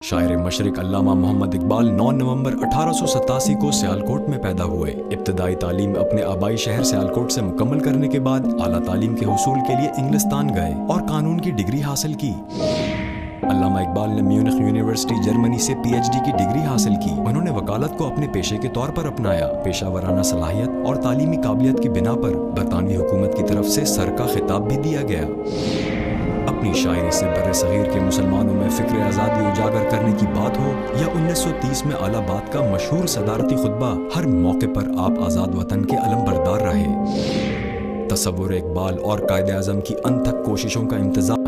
शायर मशरिक अल्लामा मोहम्मद इकबाल 9 नवंबर 1887 को सियालकोट में पैदा हुए। इब्तदाई तालीम अपने आबाई शहर सियालकोट से मुकम्मल करने के बाद आला तालीम के हुसूल के लिए इंग्लिस्तान गए और कानून की डिग्री हासिल की। अल्लामा इकबाल ने म्यूनिख यूनिवर्सिटी जर्मनी से पीएचडी की डिग्री हासिल की। उन्होंने वकालत को अपने पेशे के तौर पर अपनाया। पेशा वराना सलाहियत और तालीमी काबिलियत की बिना पर बरतानवी हुकूमत की तरफ से सर का खिताब भी दिया गया। अपनी शायरी से बर्रे सगीर के मुसलमानों में फ़िक्र आज़ादी उजागर करने की बात हो या 1930 में अलाहाबाद का मशहूर सदारती खुतबा, हर मौके पर आप आज़ाद वतन के अलमबरदार रहे। तसव्वुर इकबाल और कायदे आज़म की अनथक कोशिशों का इंतज़ार